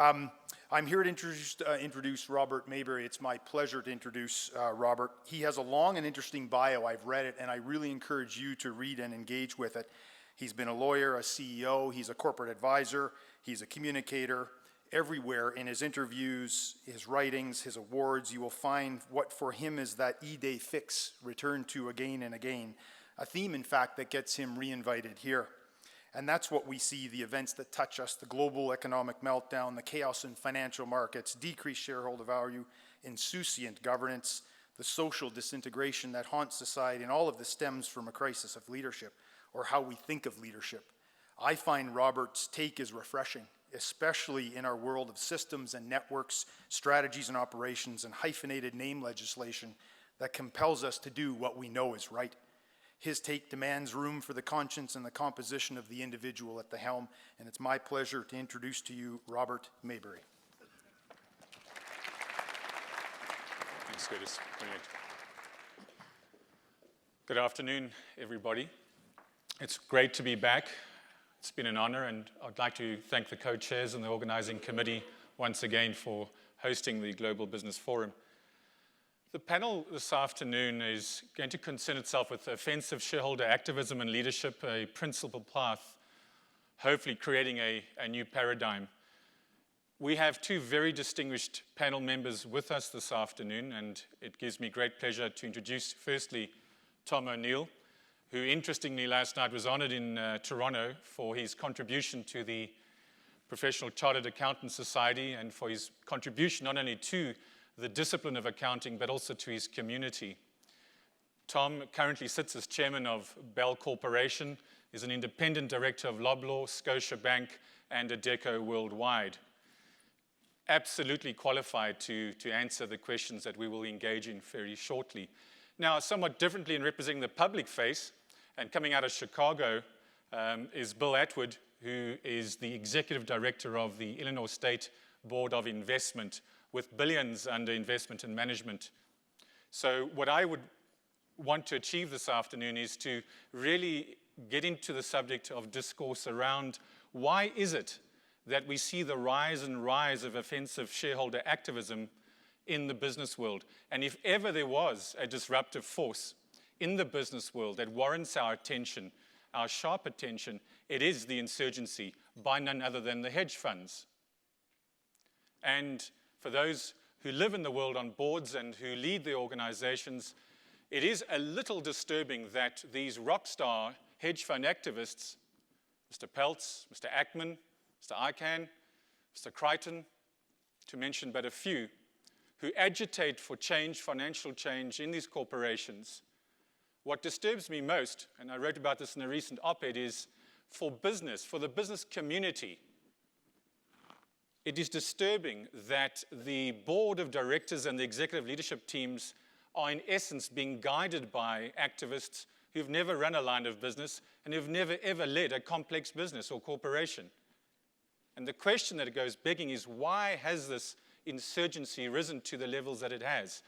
I'm here to introduce Robert Maybery. It's my pleasure to introduce Robert. He has a long and interesting bio. I've read it, and I really encourage you to read and engage with it. He's been a lawyer, a CEO, he's a corporate advisor, he's a communicator. Everywhere in his interviews, his writings, his awards, you will find what for him is that E-Day fix, returned to again and again, a theme, in fact, that gets him re-invited here. And that's what we see, the events that touch us, the global economic meltdown, the chaos in financial markets, decreased shareholder value, insouciant governance, the social disintegration that haunts society, and all of this stems from a crisis of leadership, or how we think of leadership. I find Robert's take is refreshing, especially in our world of systems and networks, strategies and operations, and hyphenated name legislation that compels us to do what we know is right. His take demands room for the conscience and the composition of the individual at the helm, and it's my pleasure to introduce to you Robert Maybery. Thanks, Curtis. Brilliant. Good afternoon, everybody. It's great to be back. It's been an honor, and I'd like to thank the co-chairs and the organizing committee once again for hosting the Global Business Forum. The panel this afternoon is going to concern itself with offensive shareholder activism and leadership, a principled path, hopefully creating a new paradigm. We have two very distinguished panel members with us this afternoon, and it gives me great pleasure to introduce firstly Tom O'Neill, who interestingly last night was honored in Toronto for his contribution to the Professional Chartered Accountants Society and for his contribution not only to the discipline of accounting, but also to his community. Tom currently sits as chairman of Bell Corporation, is an independent director of Loblaw, Scotiabank, and Adecco Worldwide. Absolutely qualified to answer the questions that we will engage in very shortly. Now, somewhat differently in representing the public face, and coming out of Chicago, is Bill Atwood, who is the executive director of the Illinois State Board of Investment, with billions under investment and management. So what I would want to achieve this afternoon is to really get into the subject of discourse around why is it that we see the rise of offensive shareholder activism in the business world. And if ever there was a disruptive force in the business world that warrants our attention, our sharp attention, it is the insurgency by none other than the hedge funds. And for those who live in the world on boards and who lead the organizations, it is a little disturbing that these rock star hedge fund activists, Mr. Peltz, Mr. Ackman, Mr. Icahn, Mr. Crichton, to mention but a few, who agitate for change, financial change in these corporations. What disturbs me most, and I wrote about this in a recent op-ed, is for business, for the business community, it is disturbing that the board of directors and the executive leadership teams are in essence being guided by activists who've never run a line of business and who've never ever led a complex business or corporation. And the question that it goes begging is, why has this insurgency risen to the levels that it has?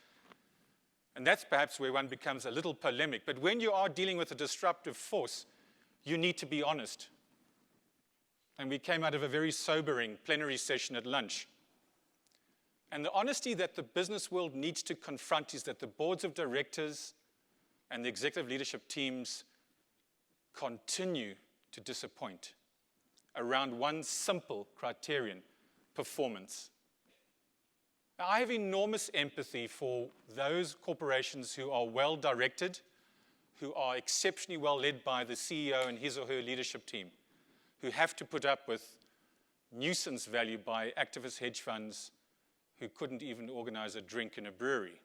And that's perhaps where one becomes a little polemic. But when you are dealing with a disruptive force, you need to be honest. And we came out of a very sobering plenary session at lunch. And the honesty that the business world needs to confront is that the boards of directors and the executive leadership teams continue to disappoint around one simple criterion: performance. Now, I have enormous empathy for those corporations who are well directed, who are exceptionally well led by the CEO and his or her leadership team, who have to put up with nuisance value by activist hedge funds who couldn't even organize a drink in a brewery.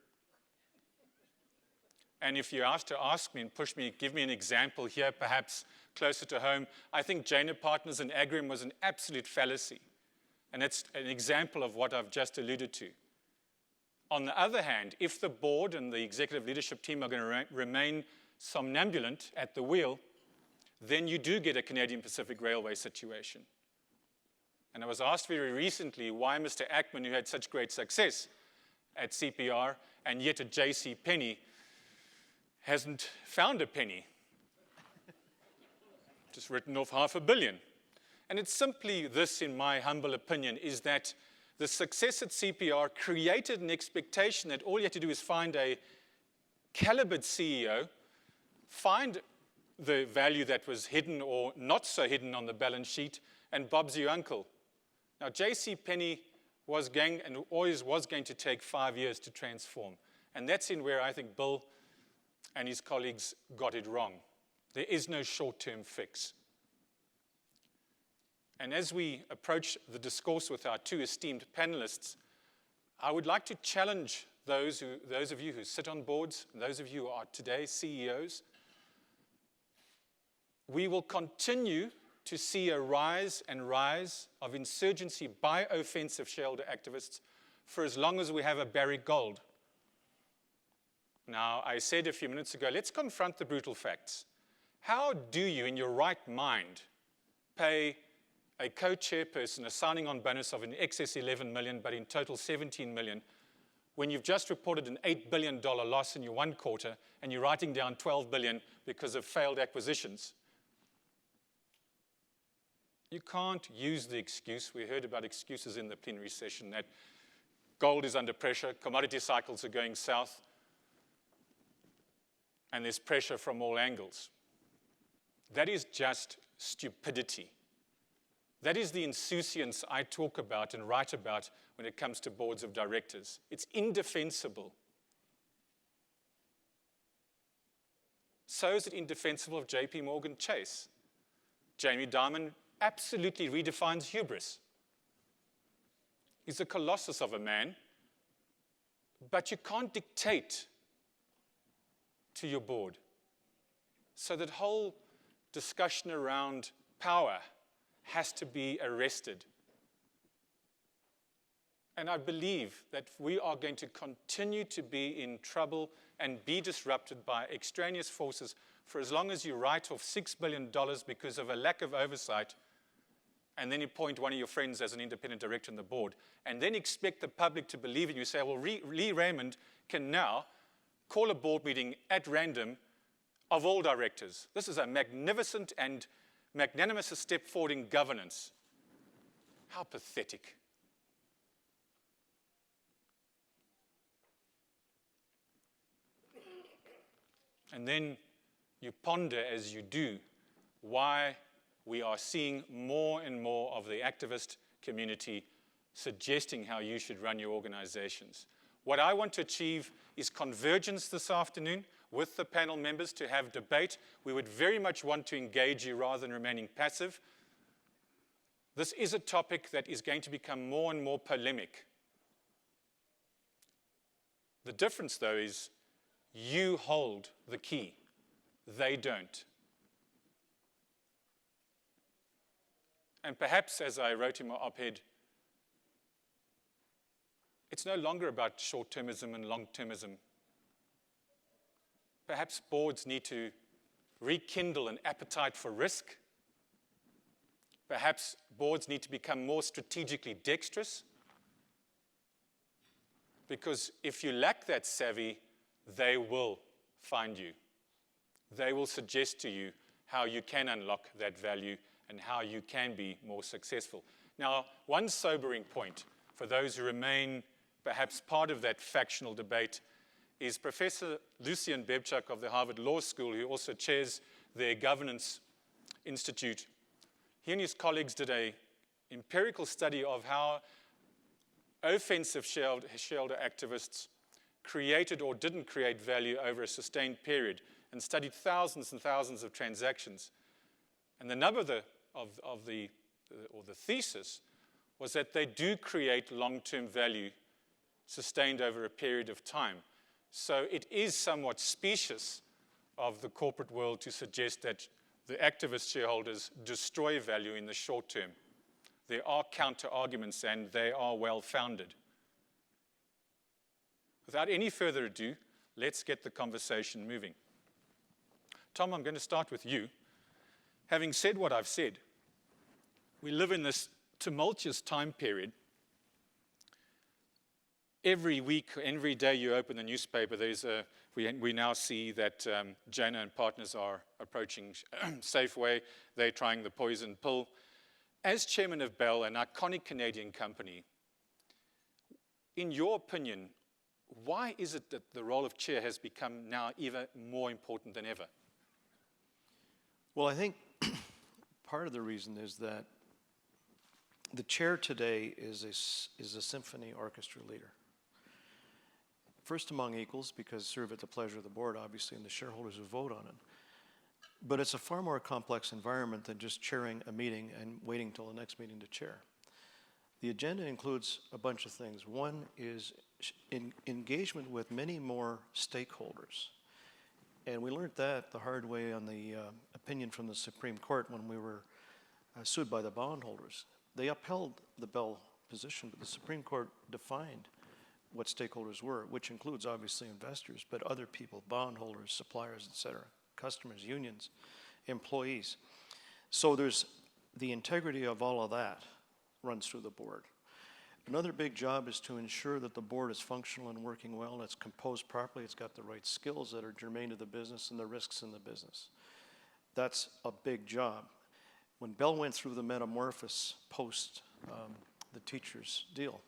And if you're asked to ask me and push me, give me an example here, perhaps closer to home, I think Jaina Partners and Agrium was an absolute fallacy. And it's an example of what I've just alluded to. On the other hand, if the board and the executive leadership team are going to remain somnambulant at the wheel, then you do get a Canadian Pacific Railway situation. And I was asked very recently why Mr. Ackman, who had such great success at CPR and yet at J.C. Penney, hasn't found a penny. Just written off $500 million. And it's simply this, in my humble opinion, is that the success at CPR created an expectation that all you had to do is find a calibered CEO, find the value that was hidden or not so hidden on the balance sheet, and Bob's your uncle. Now, J.C. Penney was going and always was going to take 5 years to transform. And that's in where I think Bill and his colleagues got it wrong. There is no short-term fix. And as we approach the discourse with our two esteemed panelists, I would like to challenge those of you who sit on boards, and those of you who are today CEOs. We will continue to see a rise and rise of insurgency by offensive shareholder activists for as long as we have a Barrick Gold. Now, I said a few minutes ago, let's confront the brutal facts. How do you, in your right mind, pay a co-chairperson a signing-on bonus of in excess 11 million, but in total 17 million, when you've just reported an $8 billion loss in your one quarter and you're writing down 12 billion because of failed acquisitions? You can't use the excuse, we heard about excuses in the plenary session, that gold is under pressure, commodity cycles are going south, and there's pressure from all angles. That is just stupidity. That is the insouciance I talk about and write about when it comes to boards of directors. It's indefensible. So is it indefensible of JP Morgan Chase. Jamie Dimon absolutely redefines hubris. He's a colossus of a man, but you can't dictate to your board. So that whole discussion around power has to be arrested. And I believe that we are going to continue to be in trouble and be disrupted by extraneous forces for as long as you write off $6 billion because of a lack of oversight, and then you appoint one of your friends as an independent director on the board, and then expect the public to believe in you. Say, well, Lee Raymond can now call a board meeting at random of all directors. This is a magnificent and magnanimous step forward in governance. How pathetic. And then you ponder as you do why we are seeing more and more of the activist community suggesting how you should run your organizations. What I want to achieve is convergence this afternoon with the panel members to have debate. We would very much want to engage you rather than remaining passive. This is a topic that is going to become more and more polemic. The difference, though, is you hold the key. They don't. And perhaps, as I wrote in my op-ed, it's no longer about short-termism and long-termism. Perhaps boards need to rekindle an appetite for risk. Perhaps boards need to become more strategically dexterous. Because if you lack that savvy, they will find you. They will suggest to you how you can unlock that value and how you can be more successful. Now, one sobering point for those who remain perhaps part of that factional debate is Professor Lucian Bebchuk of the Harvard Law School, who also chairs their Governance Institute. He and his colleagues did an empirical study of how offensive shareholder activists created or didn't create value over a sustained period and studied thousands and thousands of transactions. And the number of the thesis was that they do create long-term value sustained over a period of time. So it is somewhat specious of the corporate world to suggest that the activist shareholders destroy value in the short term. There are counter-arguments, and they are well-founded. Without any further ado, let's get the conversation moving. Tom, I'm going to start with you. Having said what I've said, we live in this tumultuous time period. Every week, every day you open the newspaper, we now see that Jana and Partners are approaching Safeway. They're trying the poison pill. As chairman of Bell, an iconic Canadian company, in your opinion, why is it that the role of chair has become now even more important than ever? Well, I think part of the reason is that the chair today is a symphony orchestra leader. First among equals, because serve at the pleasure of the board, obviously, and the shareholders who vote on it. But it's a far more complex environment than just chairing a meeting and waiting till the next meeting to chair. The agenda includes a bunch of things. One is engagement with many more stakeholders. And we learned that the hard way on the opinion from the Supreme Court when we were sued by the bondholders. They upheld the Bell position, but the Supreme Court defined what stakeholders were, which includes obviously investors, but other people, bondholders, suppliers, et cetera, customers, unions, employees. So there's the integrity of all of that runs through the board. Another big job is to ensure that the board is functional and working well, and it's composed properly, it's got the right skills that are germane to the business and the risks in the business. That's a big job. When Bell went through the metamorphosis post the teachers' deal,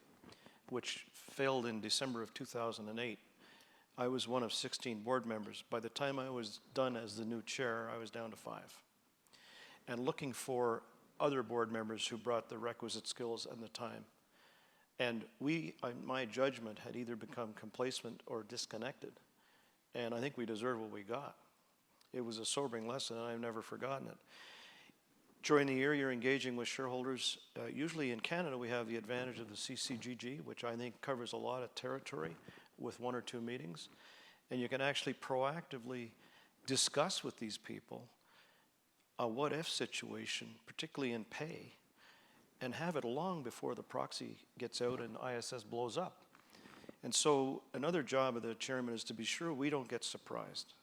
which failed in December of 2008, I was one of 16 board members. By the time I was done as the new chair, I was down to 5. And looking for other board members who brought the requisite skills and the time. And we, in my judgment, had either become complacent or disconnected. And I think we deserve what we got. It was a sobering lesson, and I've never forgotten it. During the year, you're engaging with shareholders. Usually in Canada, we have the advantage of the CCGG, which I think covers a lot of territory with 1 or 2 meetings. And you can actually proactively discuss with these people a what-if situation, particularly in pay, and have it long before the proxy gets out and ISS blows up. And so another job of the chairman is to be sure we don't get surprised.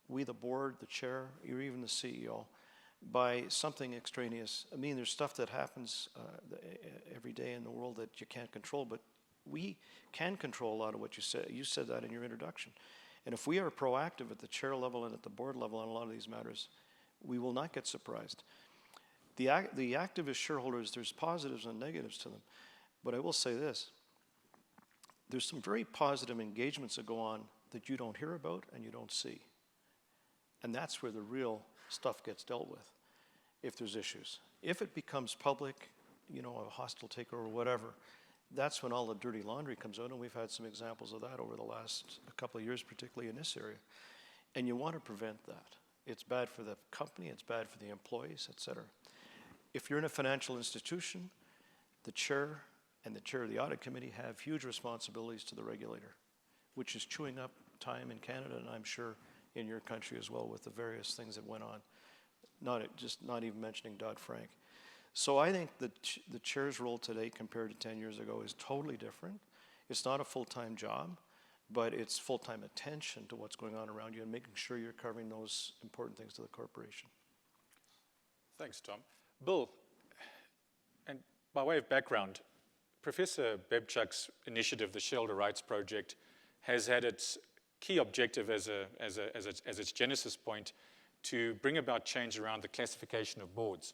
We, the board, the chair, or even the CEO, by something extraneous. I mean, there's stuff that happens every day in the world that you can't control, but we can control a lot of what you said. You said that in your introduction. And if we are proactive at the chair level and at the board level on a lot of these matters, we will not get surprised. The activist shareholders, there's positives and negatives to them. But I will say this, there's some very positive engagements that go on that you don't hear about and you don't see. And that's where the real stuff gets dealt with, if there's issues. If it becomes public, you know, a hostile takeover or whatever, that's when all the dirty laundry comes out, and we've had some examples of that over the last couple of years, particularly in this area. And you want to prevent that. It's bad for the company, it's bad for the employees, et cetera. If you're in a financial institution, the chair and the chair of the audit committee have huge responsibilities to the regulator, which is chewing up time in Canada, and I'm sure in your country as well, with the various things that went on, not even mentioning Dodd-Frank. So I think that the chair's role today compared to 10 years ago is totally different. It's not a full-time job, but it's full-time attention to what's going on around you and making sure you're covering those important things to the corporation. Thanks, Tom. Bill, and by way of background, Professor Bebchuk's initiative, the Shareholder Rights Project, has had its key objective as its genesis point to bring about change around the classification of boards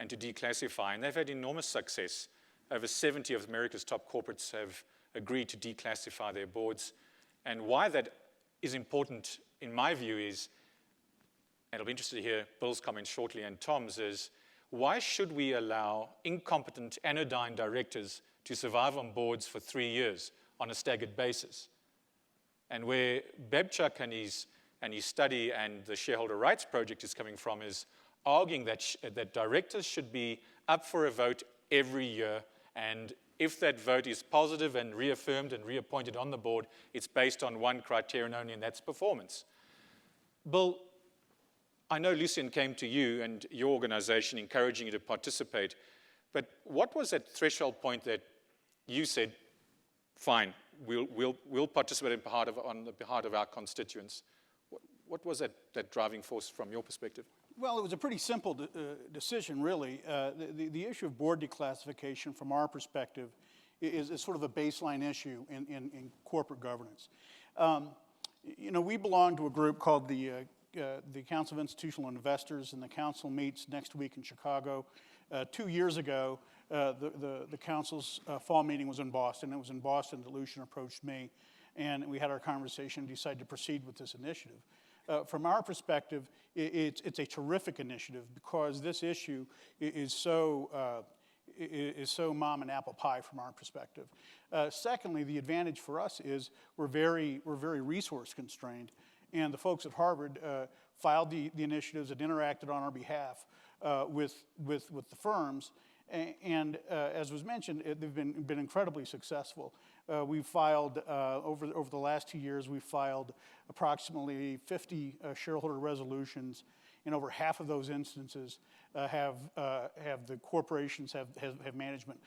and to declassify. And they've had enormous success. Over 70 of America's top corporates have agreed to declassify their boards. And why that is important, in my view, is, and I'll be interested to hear Bill's comments shortly and Tom's, is why should we allow incompetent anodyne directors to survive on boards for 3 years on a staggered basis? And where Bebchuk and his study and the Shareholder Rights Project is coming from is arguing that directors should be up for a vote every year, and if that vote is positive and reaffirmed and reappointed on the board, it's based on one criterion only, and that's performance. Bill, I know Lucien came to you and your organization encouraging you to participate, but what was that threshold point that you said, fine, we'll participate on the behalf of our constituents? What was that driving force from your perspective? Well, it was a pretty simple decision, really. The issue of board declassification, from our perspective, is sort of a baseline issue in corporate governance. You know, we belong to a group called the the Council of Institutional Investors, and the council meets next week in Chicago. 2 years ago, the council's fall meeting was in Boston. It was in Boston that Lucian approached me, and we had our conversation and decided to proceed with this initiative. From our perspective, it's a terrific initiative because this issue is so mom and apple pie from our perspective. Secondly, the advantage for us is we're very resource constrained, and the folks at Harvard filed the initiatives and interacted on our behalf with the firms. And as was mentioned, they've been incredibly successful. We've filed, over the last 2 years, we've filed approximately 50 shareholder resolutions, and over half of those instances have the corporations have management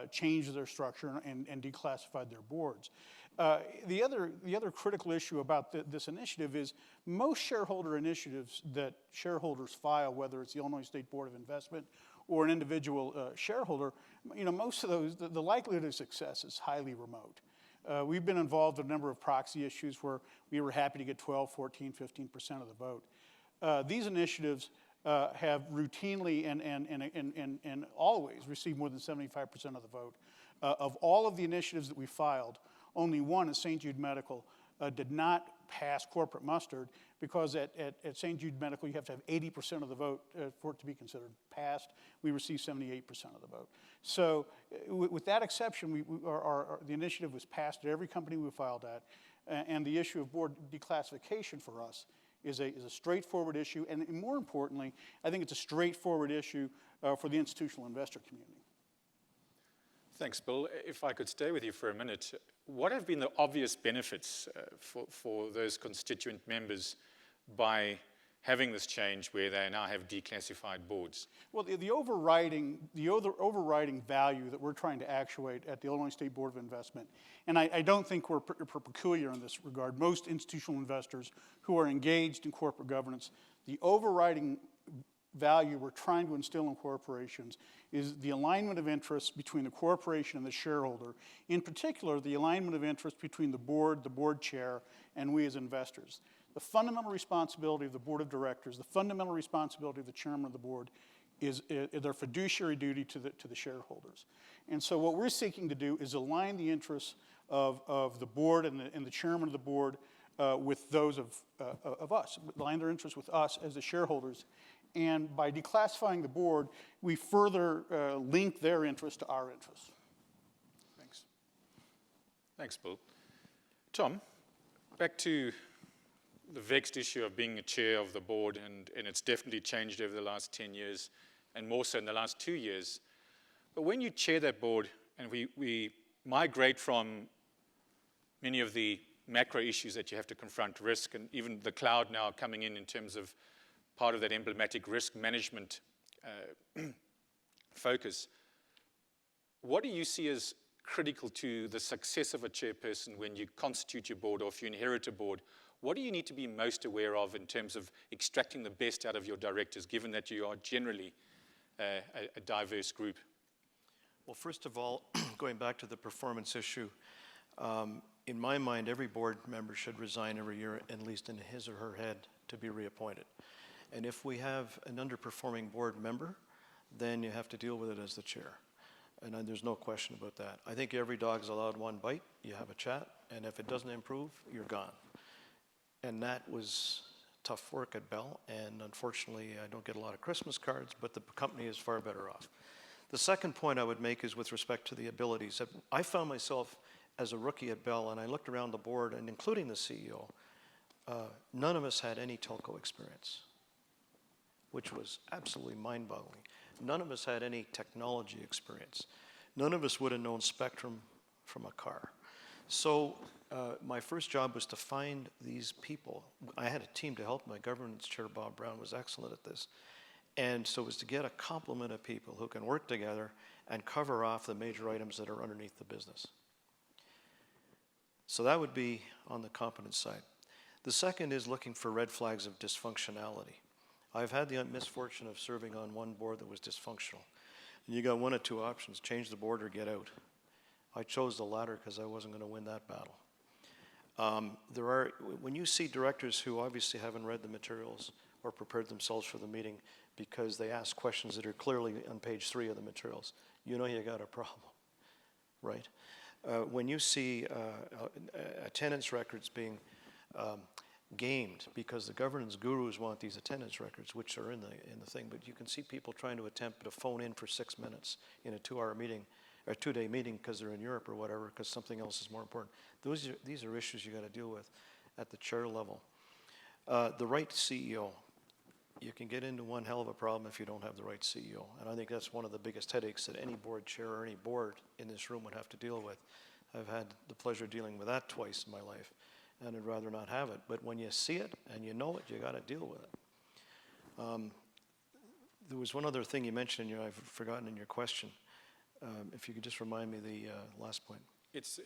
changed their structure and declassified their boards. The other critical issue about this initiative is most shareholder initiatives that shareholders file, whether it's the Illinois State Board of Investment or an individual shareholder, most of those, the likelihood of success is highly remote. We've been involved in a number of proxy issues where we were happy to get 12, 14, 15% of the vote. These initiatives have routinely and always received more than 75% of the vote. Of all of the initiatives that we filed, only one at St. Jude Medical did not pass corporate muster because at St. Jude Medical you have to have 80% of the vote for it to be considered passed. We received 78% of the vote. So with that exception, the initiative was passed at every company we filed at, and the issue of board declassification for us is a straightforward issue, and more importantly, I think it's a straightforward issue for the institutional investor community. Thanks, Bill. If I could stay with you for a minute, what have been the obvious benefits for those constituent members by having this change where they now have declassified boards? Well, the overriding value that we're trying to actuate at the Illinois State Board of Investment, and I don't think we're peculiar in this regard. Most institutional investors who are engaged in corporate governance, the overriding value we're trying to instill in corporations is the alignment of interests between the corporation and the shareholder. In particular, the alignment of interests between the board chair, and we as investors. The fundamental responsibility of the board of directors, the fundamental responsibility of the chairman of the board is their fiduciary duty to the shareholders. And so what we're seeking to do is align the interests of the board and the chairman of the board with those of us, align their interests with us as the shareholders. And by declassifying the board, we further link their interests to our interests. Thanks. Thanks, Bill. Tom, back to the vexed issue of being a chair of the board, and it's definitely changed over the last 10 years, and more so in the last 2 years. But when you chair that board, and we migrate from many of the macro issues that you have to confront, risk, and even the cloud now coming in terms of part of that emblematic risk management focus. What do you see as critical to the success of a chairperson when you constitute your board, or if you inherit a board? What do you need to be most aware of in terms of extracting the best out of your directors, given that you are generally a diverse group? Well, first of all, going back to the performance issue, in my mind, every board member should resign every year, at least in his or her head, to be reappointed. And if we have an underperforming board member, then you have to deal with it as the chair. And there's no question about that. I think every dog's allowed one bite. You have a chat, and if it doesn't improve, you're gone. And that was tough work at Bell, and unfortunately, I don't get a lot of Christmas cards, but the company is far better off. The second point I would make is with respect to the abilities. I found myself as a rookie at Bell, and I looked around the board, and including the CEO, none of us had any telco experience, which was absolutely mind-boggling. None of us had any technology experience. None of us would have known Spectrum from a car. So my first job was to find these people. I had a team to help. My governance chair, Bob Brown, was excellent at this. And so it was to get a complement of people who can work together and cover off the major items that are underneath the business. So that would be on the competence side. The second is looking for red flags of dysfunctionality. I've had the misfortune of serving on one board that was dysfunctional. And you got one of two options: change the board or get out. I chose the latter because I wasn't going to win that battle. When you see directors who obviously haven't read the materials or prepared themselves for the meeting because they ask questions that are clearly on page 3 of the materials, you know you got a problem, right? When you see attendance records being gamed because the governance gurus want these attendance records, which are in the thing, but you can see people trying to attempt to phone in for 6 minutes in a 2-hour meeting or 2-day meeting because they're in Europe or whatever, because something else is more important. These are issues you got to deal with at the chair level. The right CEO. You can get into one hell of a problem if you don't have the right CEO. And I think that's one of the biggest headaches that any board chair or any board in this room would have to deal with. I've had the pleasure of dealing with that twice in my life, and I'd rather not have it. But when you see it and you know it, you got to deal with it. There was one other thing you mentioned, I've forgotten in your question. If you could just remind me the last point. It's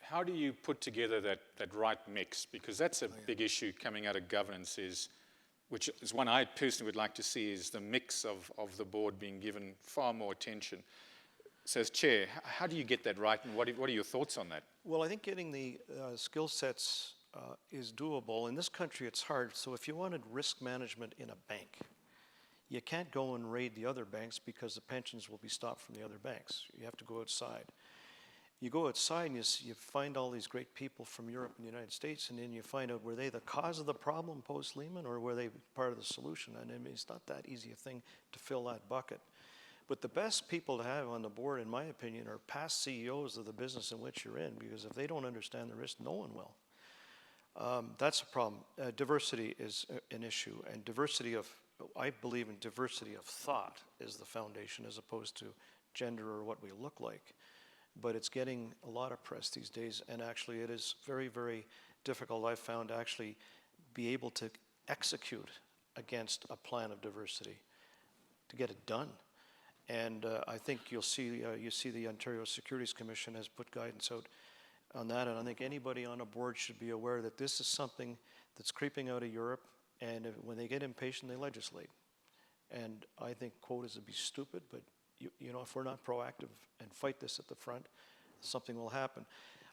how do you put together that right mix? Because that's a big issue coming out of governance which is one I personally would like to see, is the mix of the board being given far more attention. So as chair, how do you get that right, and what are your thoughts on that? Well, I think getting the skill sets is doable. In this country, it's hard. So if you wanted risk management in a bank, you can't go and raid the other banks because the pensions will be stopped from the other banks. You have to go outside. You go outside and you find all these great people from Europe and the United States, and then you find out, were they the cause of the problem post-Lehman, or were they part of the solution? And I mean, it's not that easy a thing to fill that bucket. But the best people to have on the board, in my opinion, are past CEOs of the business in which you're in, because if they don't understand the risk, no one will. That's a problem. Diversity is an issue, and I believe in diversity of thought is the foundation, as opposed to gender or what we look like. But it's getting a lot of press these days, and actually it is very, very difficult, I've found, to actually be able to execute against a plan of diversity, to get it done. And I think you see the Ontario Securities Commission has put guidance out on that, and I think anybody on a board should be aware that this is something that's creeping out of Europe, and when they get impatient, they legislate. And I think quotas would be stupid, but you know, if we're not proactive and fight this at the front, something will happen.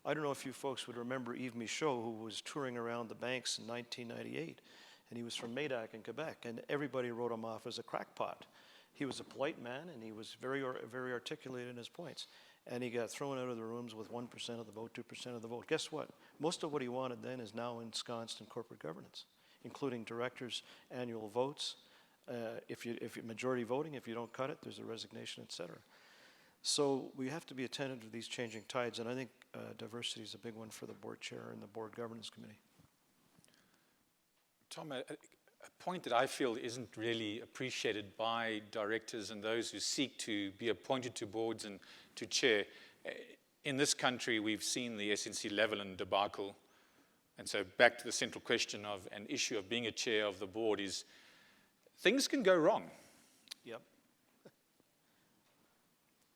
I don't know if you folks would remember Yves Michaud, who was touring around the banks in 1998, and he was from Médac in Quebec, and everybody wrote him off as a crackpot. He was a polite man, and he was very articulate in his points. And he got thrown out of the rooms with 1% of the vote, 2% of the vote. Guess what? Most of what he wanted then is now ensconced in corporate governance, including directors' annual votes. If you majority voting, if you don't cut it, there's a resignation, et cetera. So we have to be attentive to these changing tides, and I think diversity is a big one for the board chair and the board governance committee. Tom, a point that I feel isn't really appreciated by directors and those who seek to be appointed to boards and to chair. In this country, we've seen the SNC-Lavalin debacle, and so back to the central question of an issue of being a chair of the board is things can go wrong. Yep.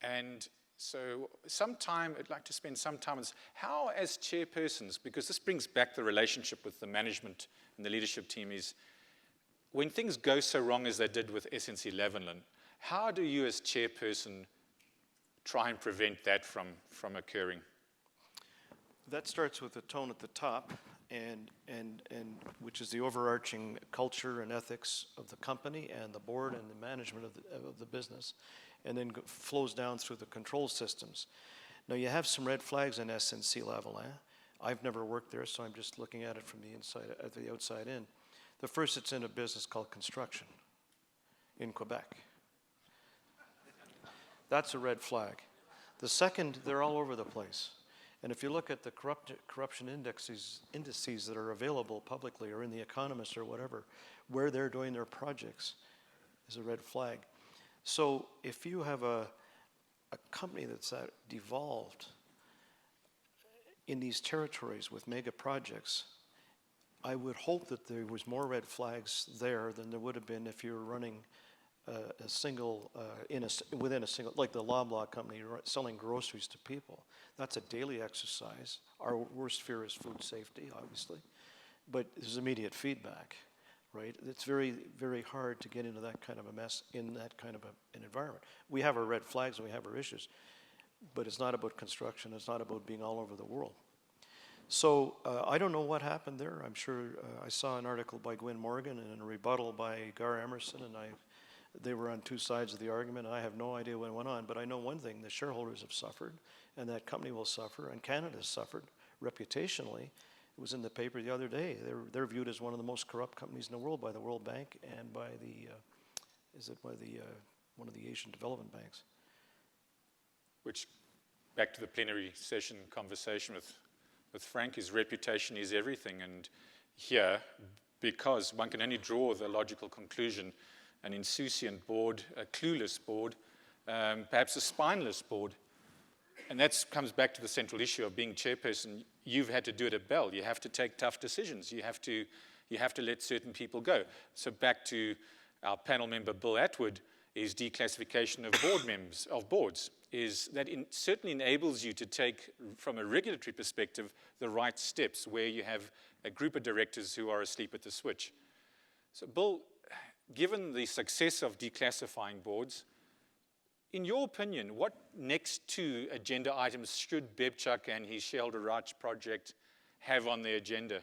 And so I'd like to spend some time on this. How, as chairpersons, because this brings back the relationship with the management and the leadership team, is when things go so wrong as they did with SNC-Lavalin, how do you as chairperson try and prevent that from occurring? That starts with the tone at the top, and which is the overarching culture and ethics of the company and the board and the management of the business, and then flows down through the control systems. Now, you have some red flags in SNC-Lavalin. I've never worked there, so I'm just looking at it from the outside in. The first, it's in a business called construction in Quebec. That's a red flag. The second, they're all over the place. And if you look at the corruption indices that are available publicly or in The Economist or whatever, where they're doing their projects is a red flag. So if you have a company that's devolved in these territories with mega projects, I would hope that there was more red flags there than there would have been if you were running a single, within a single, like the Loblaw company selling groceries to people. That's a daily exercise. Our worst fear is food safety, obviously, but there's immediate feedback, right? It's very, very hard to get into that kind of a mess in that kind of an environment. We have our red flags and we have our issues, but it's not about construction. It's not about being all over the world. So I don't know what happened there. I'm sure I saw an article by Gwen Morgan and a rebuttal by Gar Emerson, and they were on two sides of the argument. I have no idea what went on, but I know one thing: the shareholders have suffered, and that company will suffer, and Canada has suffered reputationally. It was in the paper the other day. They're viewed as one of the most corrupt companies in the world by the World Bank and by one of the Asian development banks. Which, back to the plenary session conversation with Frank, his reputation is everything. And here, because one can only draw the logical conclusion, an insouciant board, a clueless board, perhaps a spineless board. And that comes back to the central issue of being chairperson. You've had to do it at Bell. You have to take tough decisions. You have to let certain people go. So back to our panel member, Bill Atwood, is declassification of boards, is that certainly enables you to take, from a regulatory perspective, the right steps where you have a group of directors who are asleep at the switch. So Bill, given the success of declassifying boards, in your opinion, what next two agenda items should Bebchuk and his shareholder rights project have on the agenda?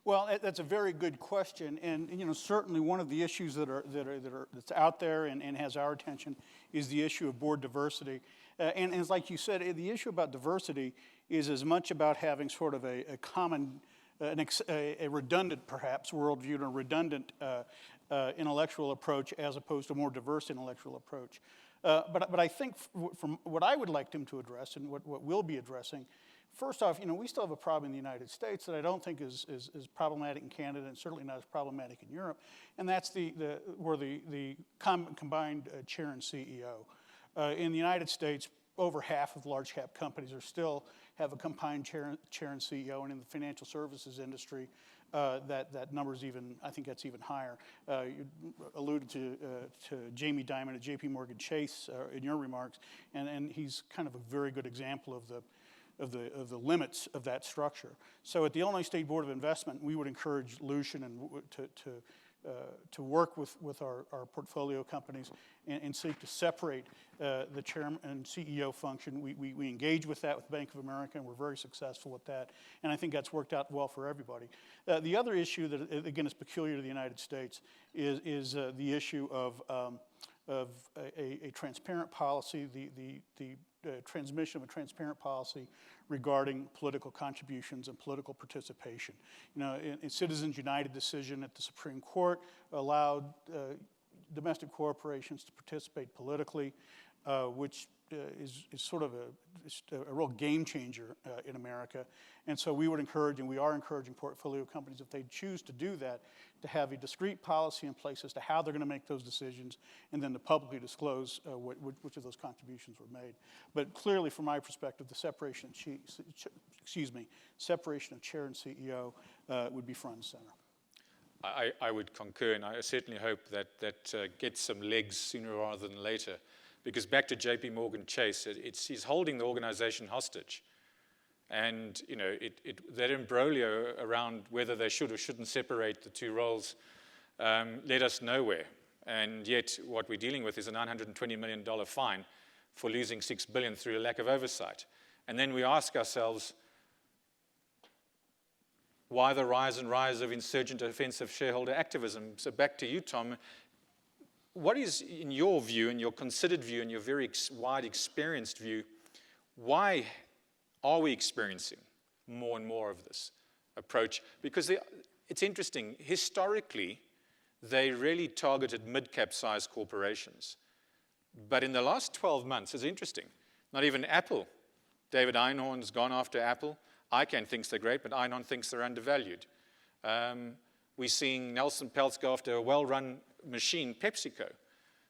Well, that's a very good question, and certainly one of the issues that's out there and has our attention is the issue of board diversity. And it's like you said, the issue about diversity is as much about having sort of a common, a redundant perhaps worldview and a redundant intellectual approach as opposed to a more diverse intellectual approach. But I think from what I would like them to address and what we'll be addressing, first off, we still have a problem in the United States that I don't think is problematic in Canada and certainly not as problematic in Europe, and that's the combined chair and CEO. In the United States, over half of large cap companies still have a combined chair and CEO, and in the financial services industry, that number's I think that's even higher. You alluded to Jamie Dimon at J.P. Morgan Chase in your remarks, and he's kind of a very good example of the limits of that structure. So at the Illinois State Board of Investment, we would encourage Lucian to work with our portfolio companies and seek to separate the chairman and CEO function. We engage with that with Bank of America, and we're very successful with that. And I think that's worked out well for everybody. The other issue that, again, is peculiar to the United States is the issue of a transparent policy, the transmission of a transparent policy regarding political contributions and political participation. In Citizens United decision at the Supreme Court allowed domestic corporations to participate politically, which is sort of a real game changer in America. And so we would encourage, and we are encouraging portfolio companies, if they choose to do that, to have a discrete policy in place as to how they're going to make those decisions, and then to publicly disclose which of those contributions were made. But clearly, from my perspective, the separation of chair and CEO would be front and center. I would concur, and I certainly hope that gets some legs sooner rather than later. Because back to J.P. Morgan Chase, he's holding the organization hostage. And that imbroglio around whether they should or shouldn't separate the two roles led us nowhere. And yet what we're dealing with is a $920 million fine for losing $6 billion through a lack of oversight. And then we ask ourselves, why the rise of insurgent offensive shareholder activism? So back to you, Tom. What is, in your view, in your considered view, in your very wide experienced view, why are we experiencing more and more of this approach? Because it's interesting. Historically, they really targeted mid-cap sized corporations. But in the last 12 months, it's interesting. Not even Apple. David Einhorn's gone after Apple. ICANN thinks they're great, but Einhorn thinks they're undervalued. We're seeing Nelson Peltz go after a well-run machine, PepsiCo,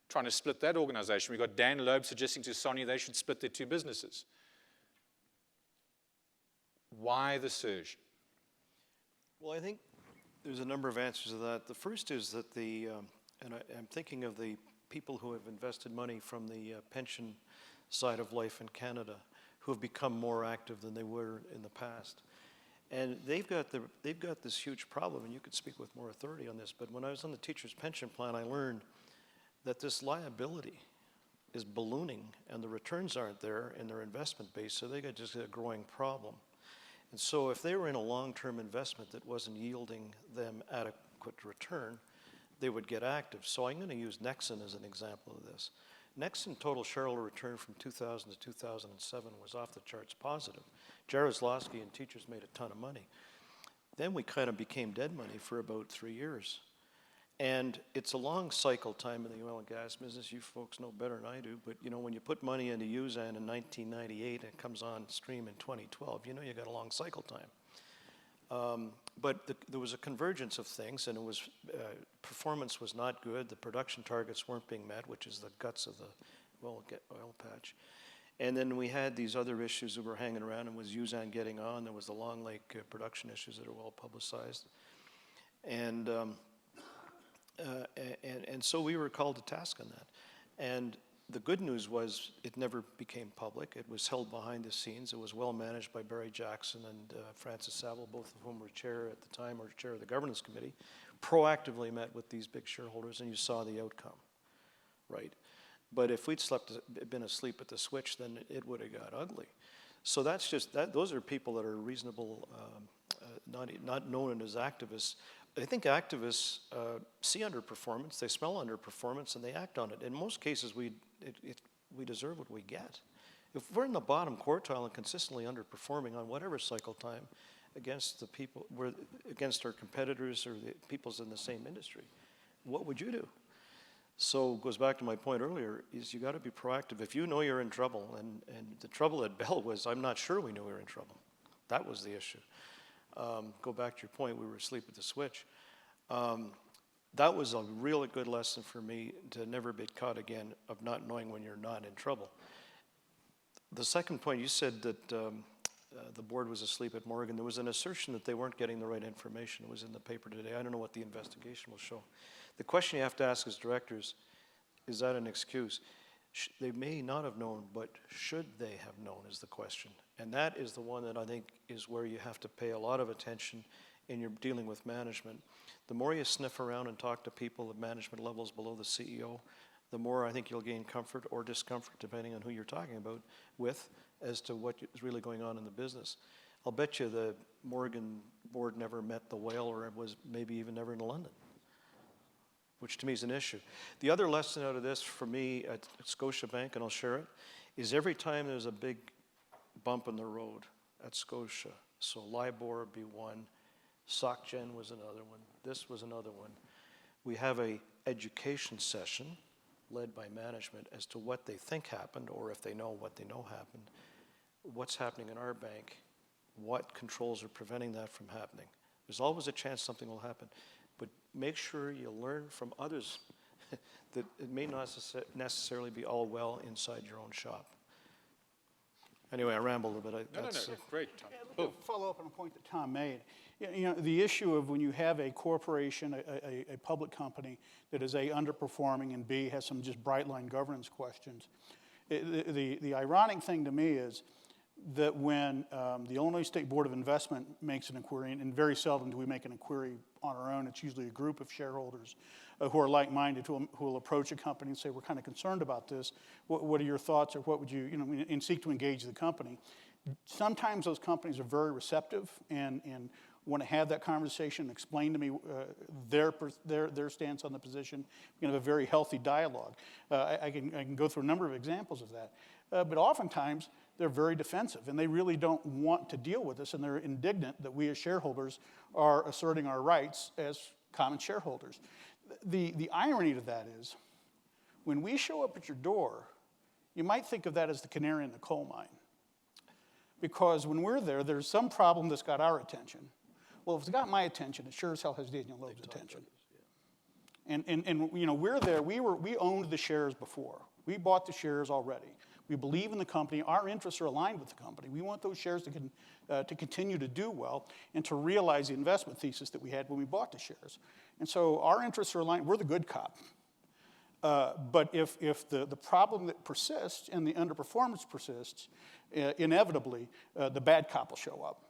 trying to split that organization. We've got Dan Loeb suggesting to Sony they should split their two businesses. Why the surge? Well, I think there's a number of answers to that. The first is that and I'm thinking of the people who have invested money from the pension side of life in Canada, who have become more active than they were in the past. And they've got this huge problem, and you could speak with more authority on this, but when I was on the teacher's pension plan, I learned that this liability is ballooning, and the returns aren't there in their investment base, so they got just a growing problem. And so if they were in a long-term investment that wasn't yielding them adequate return, they would get active. So I'm going to use Nexen as an example of this. Nexen total shareholder return from 2000 to 2007 was off the charts positive. Jaroslawski and teachers made a ton of money. Then we kind of became dead money for about 3 years. And it's a long cycle time in the oil and gas business. You folks know better than I do, but you know, when you put money into USAN in 1998 and it comes on stream in 2012, you know you got a long cycle time. But there was a convergence of things, and it was performance was not good. The production targets weren't being met, which is the guts of the oil patch. And then we had these other issues that were hanging around, and was USAN getting on. There was the Long Lake production issues that are well publicized. And so we were called to task on that. And the good news was it never became public. It was held behind the scenes. It was well managed by Barry Jackson and Francis Saville, both of whom were chair at the time, or chair of the governance committee, proactively met with these big shareholders, and you saw the outcome, right? But if we'd been asleep at the switch, then it would have got ugly. So that's just that. Those are people that are reasonable, not known as activists. I think activists see underperformance, they smell underperformance, and they act on it. In most cases, we deserve what we get. If we're in the bottom quartile and consistently underperforming on whatever cycle time against the people, against our competitors or the peoples in the same industry, what would you do? So it goes back to my point earlier, is you got to be proactive. If you know you're in trouble, and the trouble at Bell was I'm not sure we knew we were in trouble. That was the issue. Go back to your point, we were asleep at the switch. That was a really good lesson for me to never be caught again of not knowing when you're not in trouble. The second point, you said that the board was asleep at Morgan. There was an assertion that they weren't getting the right information. It was in the paper today. I don't know what the investigation will show. The question you have to ask as directors, is that an excuse? They may not have known, but should they have known is the question. And that is the one that I think is where you have to pay a lot of attention in your dealing with management. The more you sniff around and talk to people at management levels below the CEO, the more I think you'll gain comfort or discomfort, depending on who you're talking about with, as to what is really going on in the business. I'll bet you the Morgan board never met the whale, or it was maybe even never in London, which to me is an issue. The other lesson out of this for me at Scotiabank, and I'll share it, is every time there's a big bump in the road at Scotia, so LIBOR would be one, SocGen was another one, this was another one, we have a education session led by management as to what they think happened, or if they know what they know happened, what's happening in our bank, what controls are preventing that from happening. There's always a chance something will happen, but make sure you learn from others that it may not necessarily be all well inside your own shop. Anyway, I rambled a bit. No, great, Tom. Let me follow up on a point that Tom made. You know, the issue of when you have a corporation, a public company that is A, underperforming, and B, has some just bright line governance questions. The ironic thing to me is that when the Illinois State Board of Investment makes an inquiry, and very seldom do we make an inquiry on our own, it's usually a group of shareholders who are like-minded, who will approach a company and say, we're kind of concerned about this. What are your thoughts, or what would you, and seek to engage the company. Sometimes those companies are very receptive and want to have that conversation, explain to me their stance on the position. We can have a very healthy dialogue. I can go through a number of examples of that. But oftentimes, they're very defensive, and they really don't want to deal with this, and they're indignant that we as shareholders are asserting our rights as common shareholders. The irony to that is, when we show up at your door, you might think of that as the canary in the coal mine. Because when we're there, there's some problem that's got our attention. Well, if it's got my attention, it sure as hell has Daniel Loeb's attention. And we're there. We owned the shares before. We bought the shares already. We believe in the company. Our interests are aligned with the company. We want those shares to continue to do well and to realize the investment thesis that we had when we bought the shares. And so our interests are aligned. We're the good cop. But if the problem that persists and the underperformance persists, inevitably the bad cop will show up.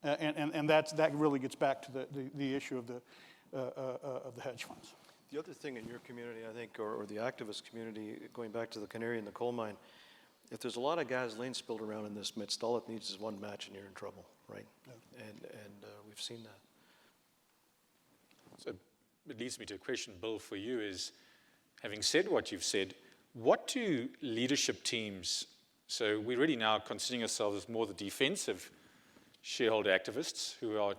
And that really gets back to the issue of the hedge funds. The other thing in your community, I think, or the activist community, going back to the canary in the coal mine, if there's a lot of gasoline spilled around in this midst, all it needs is one match and you're in trouble, right? Yeah. And we've seen that. So it leads me to a question, Bill, for you is, having said what you've said, what do leadership teams, so we're really now considering ourselves as more the defensive shareholder activists who are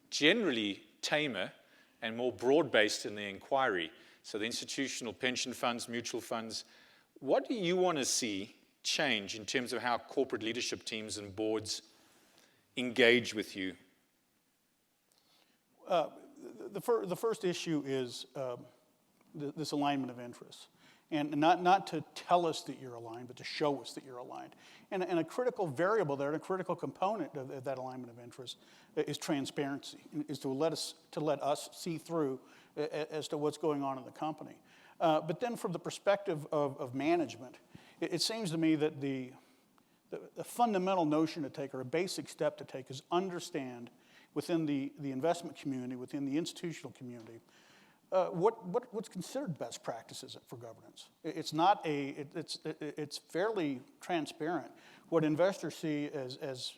generally tamer and more broad-based in their inquiry. So the institutional pension funds, mutual funds, what do you want to see change in terms of how corporate leadership teams and boards engage with you? The first issue is this alignment of interests. And not to tell us that you're aligned, but to show us that you're aligned. And a critical variable there, and a critical component of that alignment of interest is transparency, is to let us see through as to what's going on in the company. But then from the perspective of management, it seems to me that the fundamental notion to take, or a basic step to take, is understand within the investment community, within the institutional community, what's considered best practices for governance. It's fairly transparent. What investors see as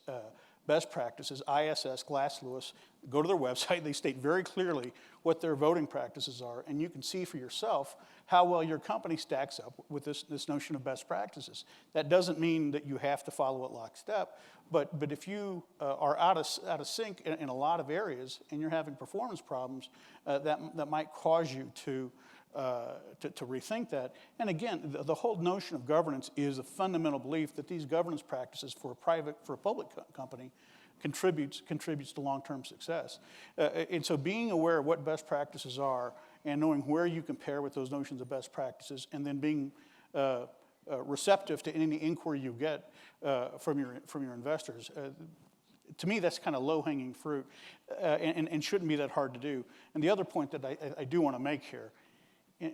best practices, ISS, Glass Lewis, go to their website, they state very clearly what their voting practices are, and you can see for yourself how well your company stacks up with this notion of best practices. That doesn't mean that you have to follow it lockstep, but if you are out of sync in a lot of areas and you're having performance problems, that might cause you to rethink that. And again, the whole notion of governance is a fundamental belief that these governance practices for a public company contributes to long-term success. And so being aware of what best practices are and knowing where you compare with those notions of best practices, and then being receptive to any inquiry you get from your investors. To me, that's kind of low-hanging fruit and shouldn't be that hard to do. And the other point that I do want to make here, in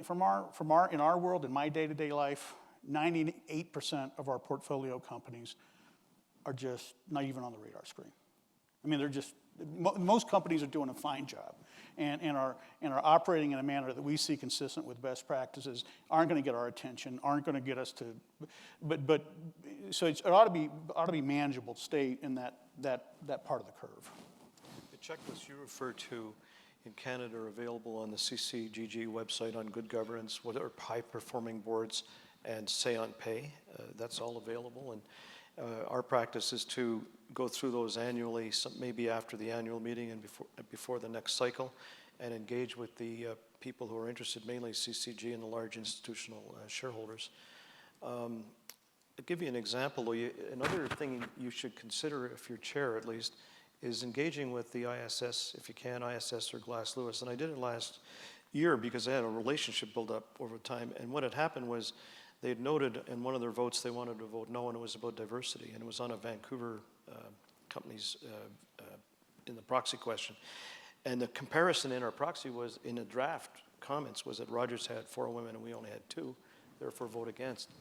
our world, in my day-to-day life, 98% of our portfolio companies are just not even on the radar screen. I mean, they're just, most companies are doing a fine job and are operating in a manner that we see consistent with best practices, aren't going to get our attention, aren't going to get us to, so it ought to be manageable to stay in that part of the curve. The checklists you refer to in Canada are available on the CCGG website on good governance, what are high-performing boards, and say on pay. That's all available. And our practice is to go through those annually, maybe after the annual meeting and before the next cycle, and engage with the people who are interested, mainly CCG and the large institutional shareholders. I'll give you an example, though. Another thing you should consider, if you're chair at least, is engaging with the ISS, if you can, ISS or Glass Lewis. And I did it last year because I had a relationship build up over time. And what had happened was they had noted in one of their votes they wanted to vote no, and it was about diversity. And it was on a Vancouver company's in the proxy question. And the comparison in our proxy was, in the draft comments, was that Rogers had 4 women and we only had 2, therefore vote against.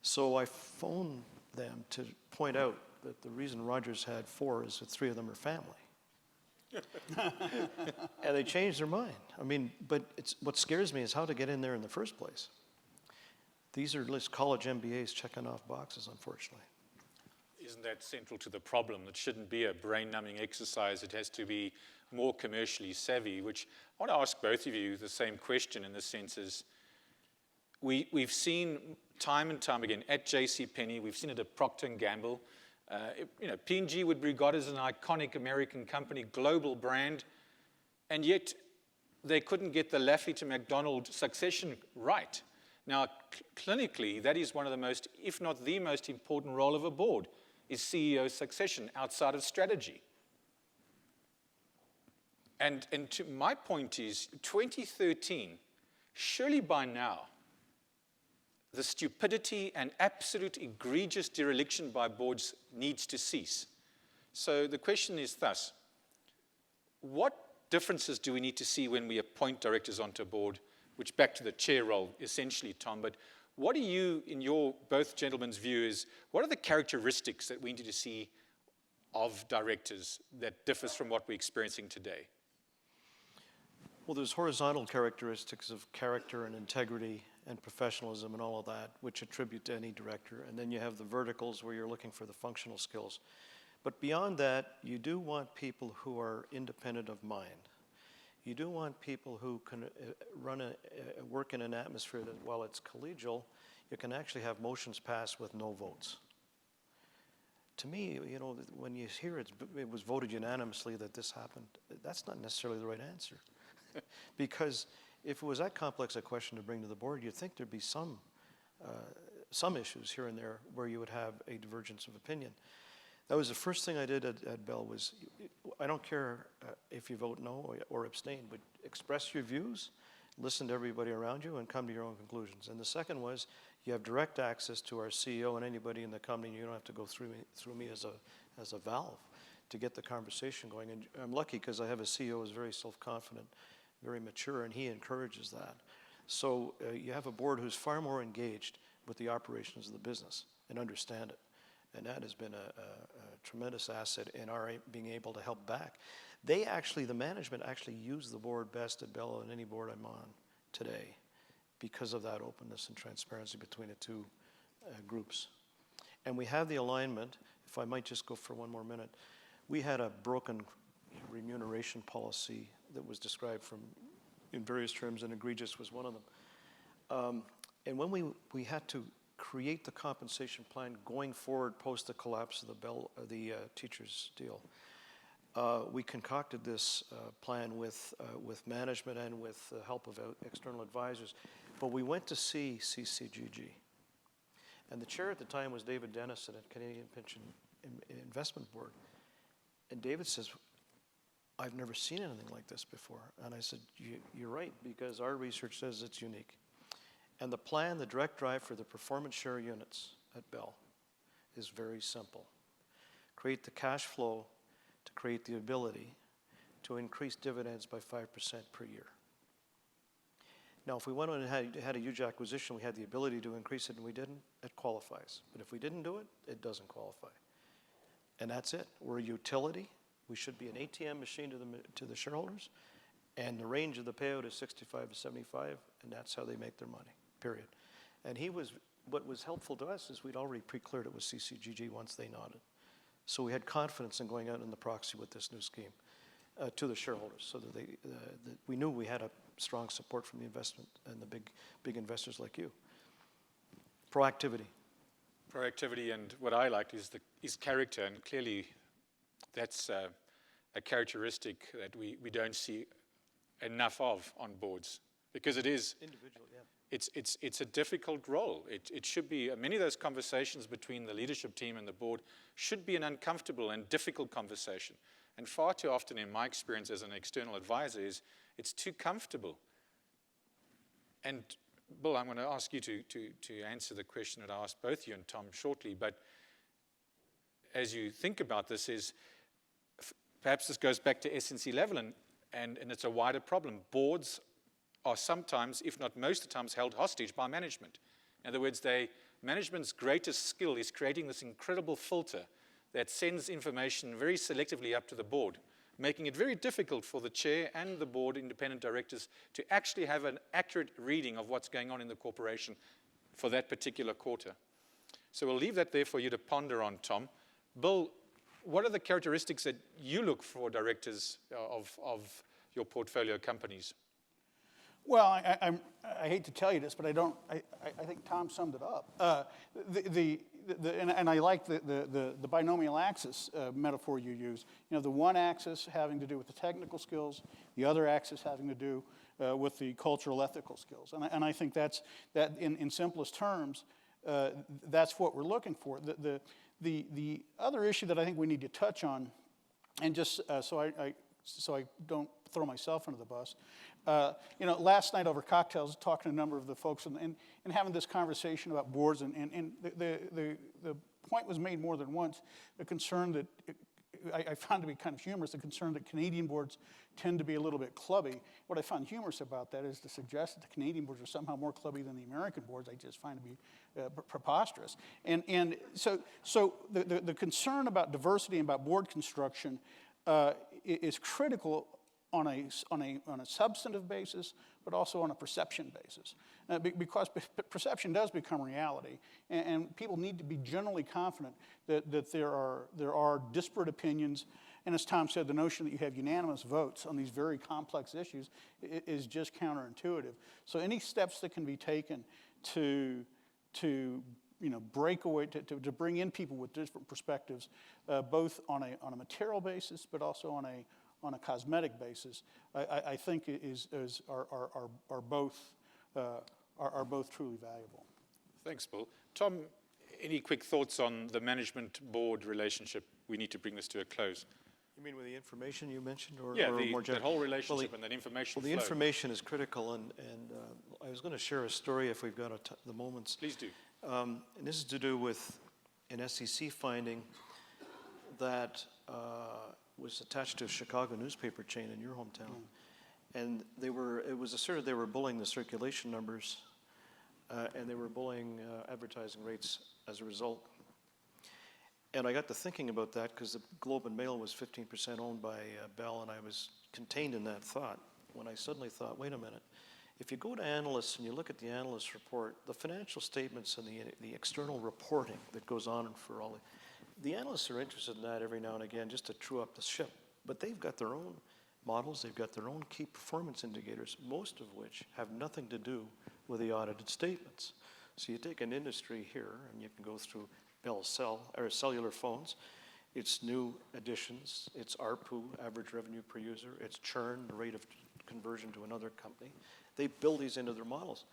So I phoned them to point out that the reason Rogers had 4 is that 3 of them are family. And they changed their mind. I mean, but what scares me is how to get in there in the first place. These are just college MBAs checking off boxes, unfortunately. Isn't that central to the problem? It shouldn't be a brain-numbing exercise. It has to be more commercially savvy, which I want to ask both of you the same question in the sense is, we've seen time and time again at JCPenney, we've seen it at Procter & Gamble. P&G would be regarded as an iconic American company, global brand, and yet they couldn't get the Laffey to McDonald succession right. Now, clinically, that is one of the most, if not the most important role of a board, is CEO succession outside of strategy. And to my point is, 2013, surely by now, the stupidity and absolute egregious dereliction by boards needs to cease. So the question is thus, what differences do we need to see when we appoint directors onto a board, which back to the chair role, essentially, Tom, but what do you, in your both gentlemen's view, is what are the characteristics that we need to see of directors that differs from what we're experiencing today? Well, there's horizontal characteristics of character and integrity and professionalism and all of that, which attribute to any director. And then you have the verticals where you're looking for the functional skills. But beyond that, you do want people who are independent of mind. You do want people who can work in an atmosphere that, while it's collegial, you can actually have motions passed with no votes. To me, when you hear it was voted unanimously that this happened, that's not necessarily the right answer. Because if it was that complex a question to bring to the board, you'd think there'd be some issues here and there where you would have a divergence of opinion. That was the first thing I did at Bell. Was I don't care if you vote no or abstain, but express your views, listen to everybody around you, and come to your own conclusions. And the second was you have direct access to our CEO and anybody in the company. You don't have to go through me as a valve to get the conversation going. And I'm lucky because I have a CEO who's very self-confident, very mature, and he encourages that. So you have a board who's far more engaged with the operations of the business and understand it. And that has been a tremendous asset in our being able to help back. The management actually use the board best at Bell and any board I'm on today because of that openness and transparency between the two groups. And we have the alignment, if I might just go for one more minute. We had a broken remuneration policy that was described in various terms, and egregious was one of them. And when we had to create the compensation plan going forward post the collapse of the teachers deal, we concocted this plan with management and with the help of external advisors. But we went to see CCGG. And the chair at the time was David Dennison at Canadian Pension Investment Board. And David says, I've never seen anything like this before. And I said, you're right, because our research says it's unique. And the plan, the direct drive for the performance share units at Bell is very simple. Create the cash flow to create the ability to increase dividends by 5% per year. Now, if we went on and had a huge acquisition, we had the ability to increase it and we didn't, it qualifies. But if we didn't do it, it doesn't qualify. And that's it. We're a utility. We should be an ATM machine to the shareholders. And the range of the payout is 65 to 75, and that's how they make their money, period. And what was helpful to us is we'd already pre-cleared it with CCGG once they nodded. So we had confidence in going out in the proxy with this new scheme to the shareholders, so that we knew we had a strong support from the investment and the big investors like you. Proactivity. Proactivity, and what I liked is character, and clearly that's a characteristic that we don't see enough of on boards, because it is Individual, yeah. It's a difficult role. It should be, many of those conversations between the leadership team and the board should be an uncomfortable and difficult conversation. And far too often, in my experience as an external advisor, it's too comfortable. And Bill, I'm going to ask you to answer the question that I asked both you and Tom shortly, but as you think about this, perhaps this goes back to SNC level, and it's a wider problem. Boards are sometimes, if not most of the times, held hostage by management. In other words, management's greatest skill is creating this incredible filter that sends information very selectively up to the board, making it very difficult for the chair and the board independent directors to actually have an accurate reading of what's going on in the corporation for that particular quarter. So we'll leave that there for you to ponder on, Tom. Bill, what are the characteristics that you look for directors of your portfolio companies? Well, I hate to tell you this, but I think Tom summed it up. And I like the binomial axis metaphor you use. You know, the one axis having to do with the technical skills, the other axis having to do with the cultural, ethical skills. And I think that in simplest terms, that's what we're looking for. The other issue that I think we need to touch on, and just so I don't throw myself under the bus. Last night over cocktails, talking to a number of the folks and having this conversation about boards, and the point was made more than once, the concern that I found to be kind of humorous, the concern that Canadian boards tend to be a little bit clubby. What I found humorous about that is to suggest that the Canadian boards are somehow more clubby than the American boards. I just find to be preposterous. And so the concern about diversity and about board construction is critical on a substantive basis, but also on a perception basis. because perception does become reality, and people need to be generally confident that there are disparate opinions. And as Tom said, the notion that you have unanimous votes on these very complex issues is just counterintuitive. So any steps that can be taken to break away, to bring in people with different perspectives, both on a material basis, but also on a cosmetic basis, I think are both truly valuable. Thanks, Bill. Tom, any quick thoughts on the management board relationship? We need to bring this to a close. You mean with the information you mentioned, or more that whole relationship and that information Well, the flow. information is critical, and I was going to share a story if we've got the moments. Please do. And this is to do with an SEC finding that was attached to a Chicago newspaper chain in your hometown. And it was asserted they were bullying the circulation numbers, and they were bullying advertising rates as a result. And I got to thinking about that because the Globe and Mail was 15% owned by Bell, and I was contained in that thought when I suddenly thought, wait a minute, if you go to analysts and you look at the analyst report, the financial statements and the external reporting that goes on for all the analysts are interested in that every now and again just to true up the ship. But they've got their own models, they've got their own key performance indicators, most of which have nothing to do with the audited statements. So you take an industry here, and you can go through Bell cellular phones, its new additions, its ARPU, average revenue per user, its churn, the rate of conversion to another company. They build these into their models.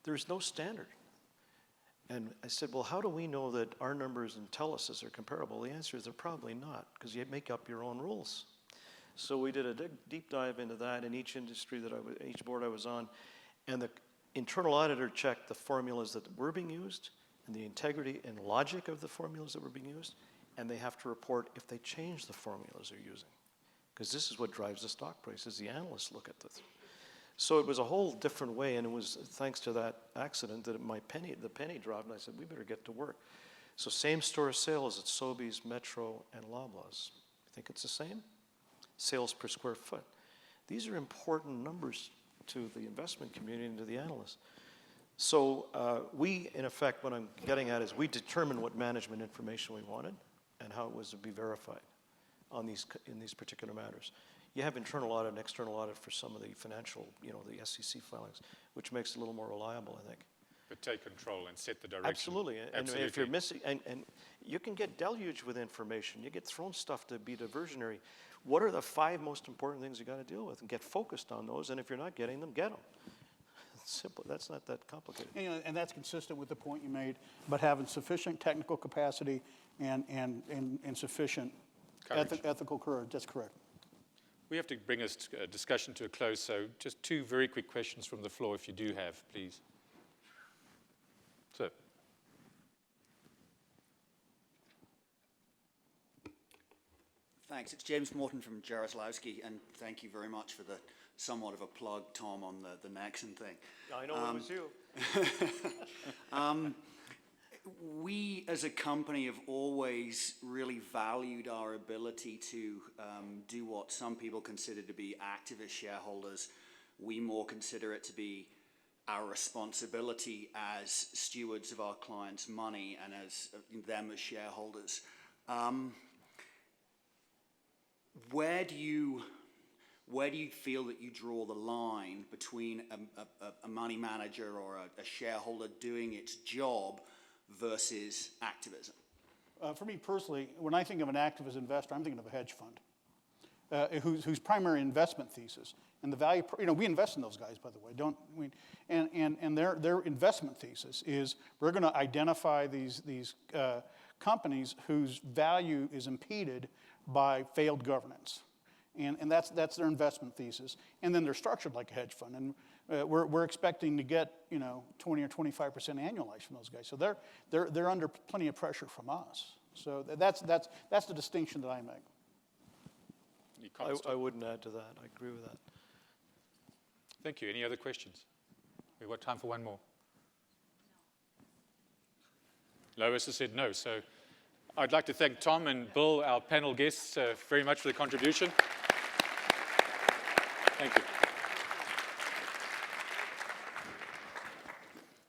There's no standard. And I said, well, how do we know that our numbers and Telus are comparable? The answer is they're probably not, because you make up your own rules. So we did a deep dive into that in each industry each board I was on, and the internal auditor checked the formulas that were being used, and the integrity and logic of the formulas that were being used, and they have to report if they change the formulas they're using. Because this is what drives the stock prices. The analysts look at this. So it was a whole different way, and it was thanks to that accident that the penny dropped, and I said, we better get to work. So same store sales at Sobeys, Metro, and Loblaws. You think it's the same? Sales per square foot. These are important numbers to the investment community and to the analysts. So we, in effect, what I'm getting at is we determined what management information we wanted and how it was to be verified in these particular matters. You have internal audit and external audit for some of the financial, the SEC filings, which makes it a little more reliable, I think. But take control and set the direction. Absolutely. And if you're missing, and you can get deluged with information. You get thrown stuff to be diversionary. What are the 5 most important things you got to deal with? And get focused on those. And if you're not getting them, get them. Simple. That's not that complicated. And that's consistent with the point you made about having sufficient technical capacity and sufficient ethical courage. That's correct. We have to bring this discussion to a close, so just 2 very quick questions from the floor, if you do have, please. Sir. Thanks. It's James Morton from Jaroslawski, and thank you very much for the somewhat of a plug, Tom, on the Nexon thing. I know it was you. We, as a company, have always really valued our ability to do what some people consider to be activist shareholders. We more consider it to be our responsibility as stewards of our clients' money and as them as shareholders. Where do you feel that you draw the line between a money manager or a shareholder doing its job versus activism? For me personally, when I think of an activist investor, I'm thinking of a hedge fund whose primary investment thesis and the value. We invest in those guys, by the way, don't we? And their investment thesis is we're going to identify these companies whose value is impeded by failed governance. And that's their investment thesis. And then they're structured like a hedge fund. And we're expecting to get 20 or 25% annualized from those guys. So they're under plenty of pressure from us. So that's the distinction that I make. I wouldn't add to that. I agree with that. Thank you. Any other questions? We've got time for one more. Lois has said no. So I'd like to thank Tom and Bill, our panel guests, very much for the contribution. Thank you.